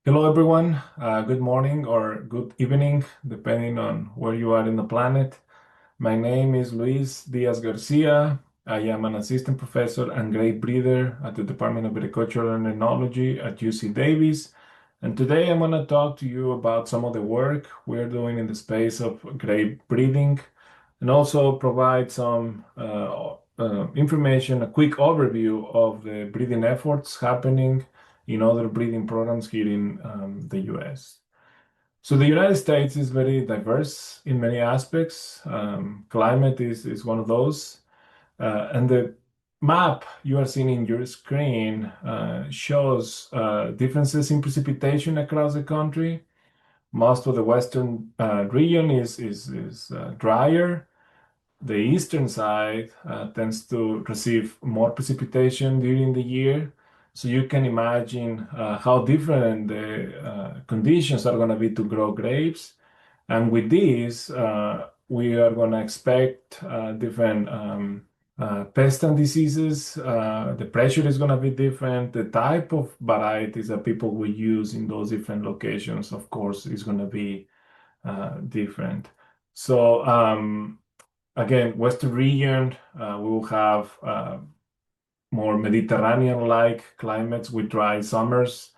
Hello, everyone. Good morning or good evening, depending on where you are in the planet. My name is Luis Diaz Garcia. I am an assistant professor and grape breeder at the Department of Viticulture and Enology at UC Davis. And today I'm going to talk to you about some of the work we're doing in the space of grape breeding and also provide some information, a quick overview of the breeding efforts happening in other breeding programs here in the US. So the United States is very diverse in many aspects. Climate is one of those. And the map you are seeing in your screen shows differences in precipitation across the country. Most of the western region is drier. The eastern side tends to receive more precipitation during the year. So you can imagine how different the conditions are going to be to grow grapes. And with this, we are going to expect different pests and diseases. The pressure is going to be different. The type of varieties that people will use in those different locations, of course, is going to be different. So again, Western region, we will have more Mediterranean-like climates with dry summers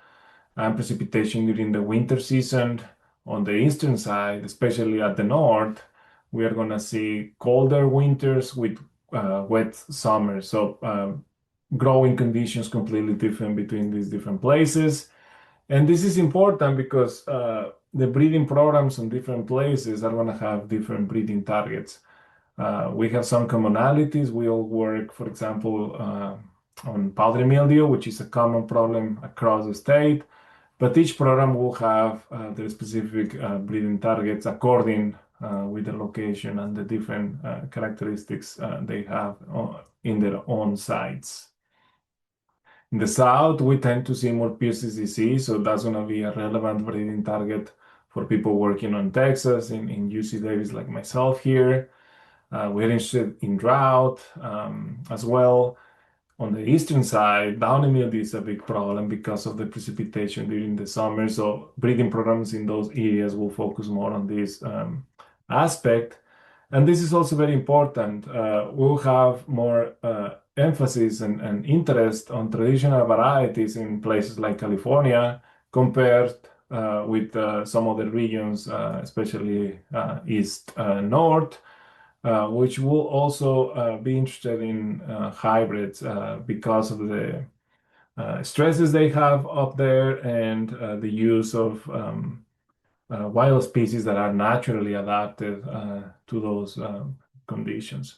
and precipitation during the winter season. On the eastern side, especially at the north, we are going to see colder winters with wet summers. So growing conditions completely different between these different places. And this is important because the breeding programs in different places are going to have different breeding targets. We have some commonalities. We all work, for example, on powdery mildew, which is a common problem across the state. But each program will have their specific breeding targets according with the location and the different characteristics they have in their own sites. In the south, we tend to see more Pierce's disease, so that's going to be a relevant breeding target for people working on Texas, in UC Davis, like myself here. We're interested in drought as well. On the eastern side, downy mildew is a big problem because of the precipitation during the summer. So breeding programs in those areas will focus more on this aspect. And this is also very important. We'll have more emphasis and interest on traditional varieties in places like California compared with some other regions, especially east north. Which will also be interested in hybrids because of the stresses they have up there and the use of wild species that are naturally adapted to those conditions.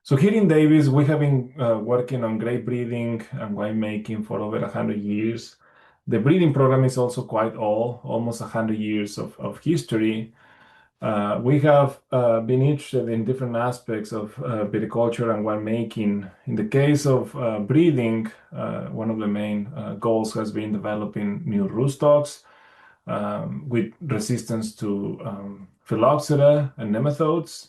So here in Davis, we have been working on grape breeding and winemaking for over 100 years. The breeding program is also quite old, almost 100 years of history. We have been interested in different aspects of viticulture and winemaking. In the case of breeding, one of the main goals has been developing new rootstocks with resistance to phylloxera and nematodes.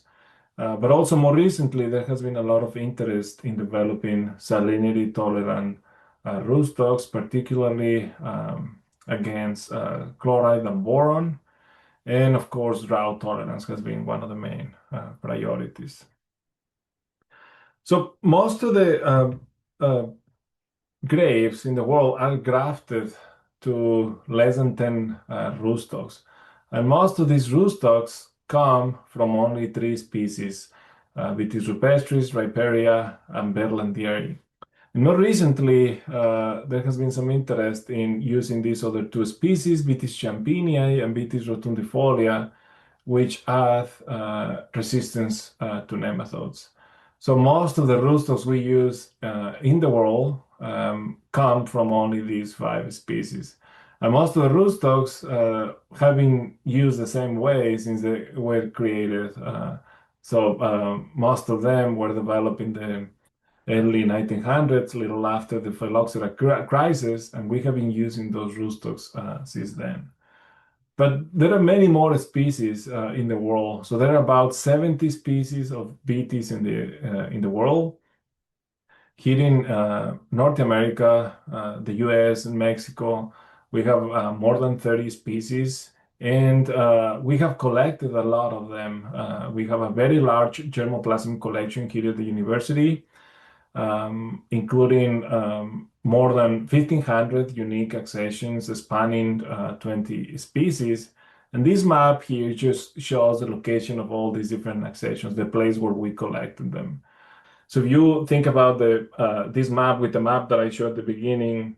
But also more recently, there has been a lot of interest in developing salinity-tolerant rootstocks, particularly against chloride and boron. And of course, drought tolerance has been one of the main priorities. So most of the grapes in the world are grafted to less than 10 rootstocks. And most of these rootstocks come from only three species, Vitis rupestris, Riparia, and Berlandieri. And more recently, there has been some interest in using these other two species, Vitis champinii and Vitis rotundifolia, which add resistance to nematodes. So most of the rootstocks we use in the world come from only these five species. And most of the rootstocks have been used the same way since they were created. So most of them were developed in the early 1900s, little after the phylloxera crisis, and we have been using those rootstocks since then. But there are many more species in the world. So there are about 70 species of vitis in the world. Here in North America, the US and Mexico, We have more than 30 species, and we have collected a lot of them. We have a very large germplasm collection here at the university, including more than 1,500 unique accessions spanning 20 species. And this map here just shows the location of all these different accessions, the place where we collected them. So if you think about this map with the map that I showed at the beginning,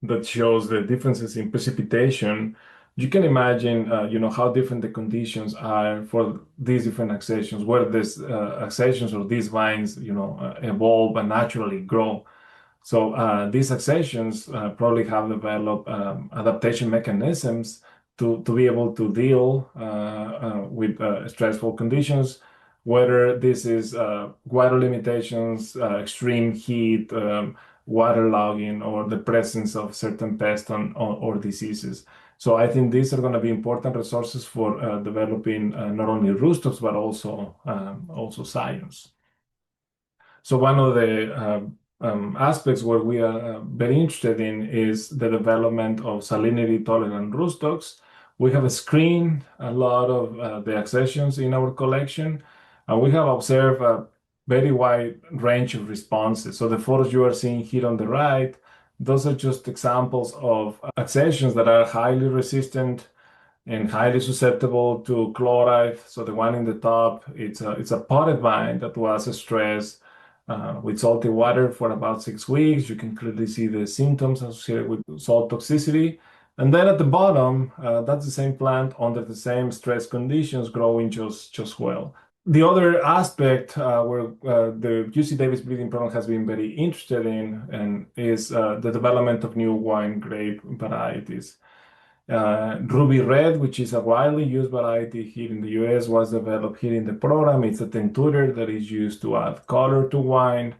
that shows the differences in precipitation, you can imagine, how different the conditions are for these different accessions, where these accessions or these vines, evolve and naturally grow. So these accessions probably have developed adaptation mechanisms to be able to deal with stressful conditions, whether this is water limitations, extreme heat, waterlogging, or the presence of certain pests or diseases. So I think these are going to be important resources for developing not only roosters but also scions. So one of the aspects where we are very interested in is the development of salinity tolerant roostocks. We have screened a lot of the accessions in our collection, and we have observed a very wide range of responses. So the photos you are seeing here on the right, those are just examples of accessions that are highly resistant and highly susceptible to chloride. So the one in the top, it's a potted vine that was stressed with salty water for about 6 weeks. You can clearly see the symptoms associated with salt toxicity. And then at the bottom, that's the same plant under the same stress conditions growing just well. The other aspect where the UC Davis breeding program has been very interested in and is the development of new wine grape varieties. Ruby Red, which is a widely used variety here in the US, was developed here in the program. It's a tincture that is used to add color to wine.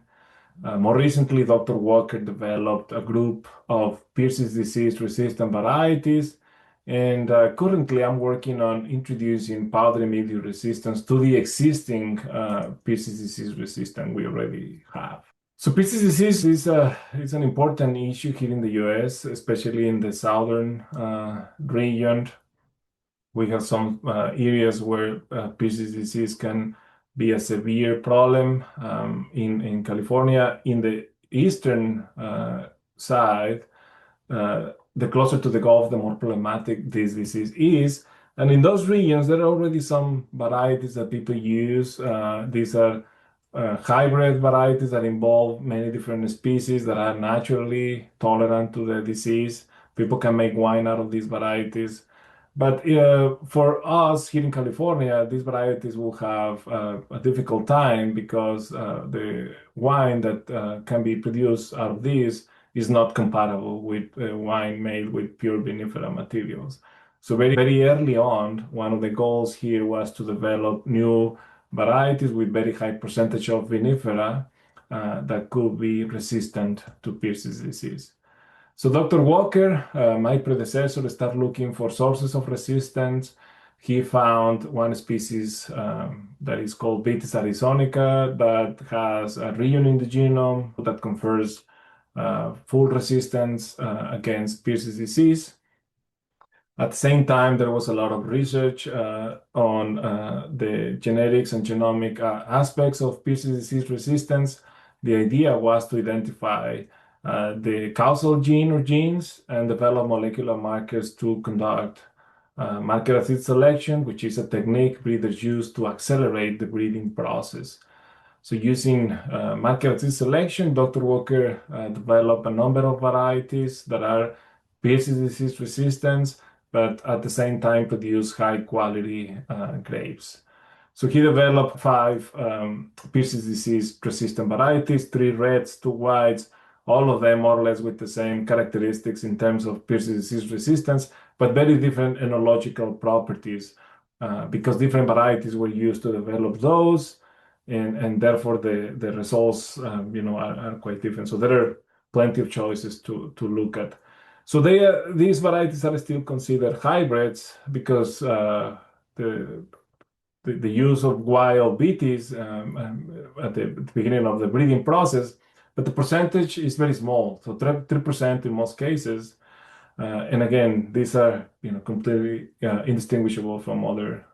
More recently, Dr. Walker developed a group of Pierce's disease resistant varieties. And currently, I'm working on introducing powdery mildew resistance to the existing Pierce's disease resistant we already have. So Pierce's disease is an important issue here in the US, especially in the southern region. We have some areas where Pierce's disease can be a severe problem in California. In the eastern side, the closer to the Gulf, the more problematic this disease is. And in those regions, there are already some varieties that people use. These are hybrid varieties that involve many different species that are naturally tolerant to the disease. People can make wine out of these varieties. But for us here in California, these varieties will have a difficult time because the wine that can be produced out of these is not compatible with wine made with pure vinifera materials. So very early on, one of the goals here was to develop new varieties with very high percentage of vinifera that could be resistant to Pierce's disease. So Dr. Walker, my predecessor, started looking for sources of resistance. He found one species that is called Vitis arizonica that has a region in the genome that confers full resistance against Pierce's disease. At the same time, there was a lot of research on the genetics and genomic aspects of Pierce's disease resistance. The idea was to identify the causal gene or genes and develop molecular markers to conduct marker acid selection, which is a technique breeders use to accelerate the breeding process. So using marker acid selection, Dr. Walker developed a number of varieties that are Pierce's disease resistant, but at the same time produce high quality grapes. So he developed 5 Pierce's disease resistant varieties, 3 reds, 2 whites, all of them more or less with the same characteristics in terms of Pierce's disease resistance, but very different enological properties because different varieties were used to develop those, and therefore the results are quite different. So there are plenty of choices to look at. So these varieties are still considered hybrids because the use of wild vitis at the beginning of the breeding process, but the percentage is very small, so 3% in most cases. And again, these are completely indistinguishable from other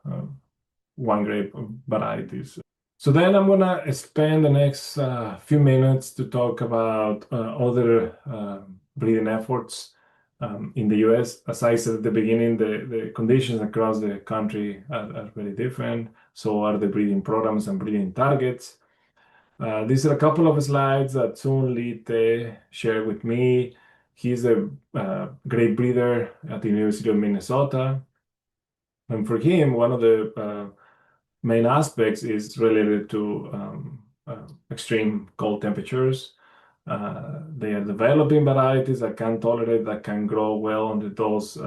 wine grape varieties. So then I'm gonna spend the next few minutes to talk about other breeding efforts in the US. As I said at the beginning, the conditions across the country are very different. So are the breeding programs and breeding targets. These are a couple of slides that Sun Lite shared with me. He's a grape breeder at the University of Minnesota. And for him, one of the main aspects is related to extreme cold temperatures. They are developing varieties that can tolerate, that can grow well under those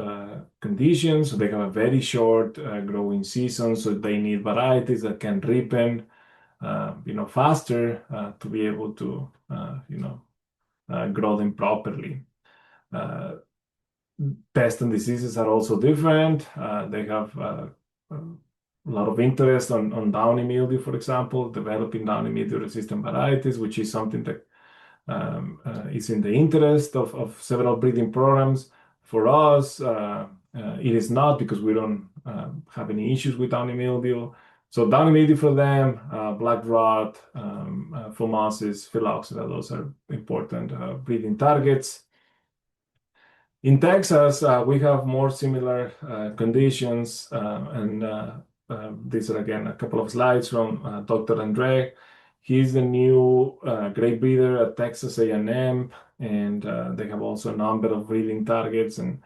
conditions. So they have a very short growing season, so they need varieties that can ripen, faster to be able to, grow them properly. Pests and diseases are also different. They have a lot of interest on downy mildew, for example, developing downy mildew resistant varieties, which is something that is in the interest of several breeding programs. For us, it is not, because we don't have any issues with downy mildew. So downy mildew for them, black rot, phomosys, phylloxera, those are important breeding targets. In Texas, we have more similar conditions, and these are again a couple of slides from Dr. Andre. He's the new grape breeder at Texas A&M, and they have also a number of breeding targets and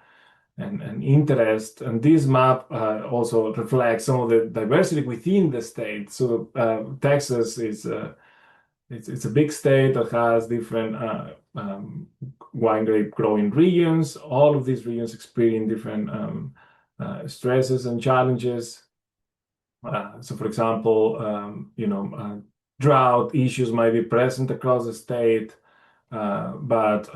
interest. And this map also reflects some of the diversity within the state. So Texas is it's a big state that has different wine grape growing regions. All of these regions experience different stresses and challenges. So, for example, drought issues might be present across the state, but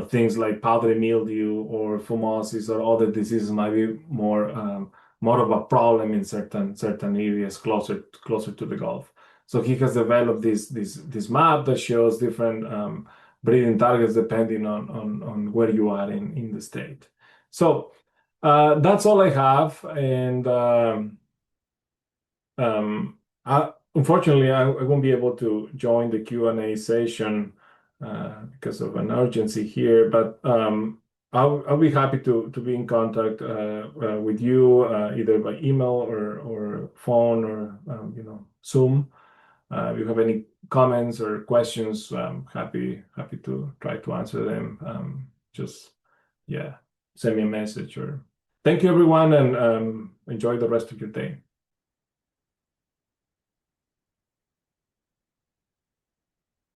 things like powdery mildew or phomosys or other diseases might be more of a problem in certain areas closer to the Gulf. So he has developed this map that shows different breeding targets depending on where you are in the state. So that's all I have, and unfortunately, I won't be able to join the Q&A session because of an urgency here, but I'll be happy to be in contact with you either by email or phone or Zoom. If you have any comments or questions, I'm happy to try to answer them. Just send me a message. Or thank you, everyone, and enjoy the rest of your day.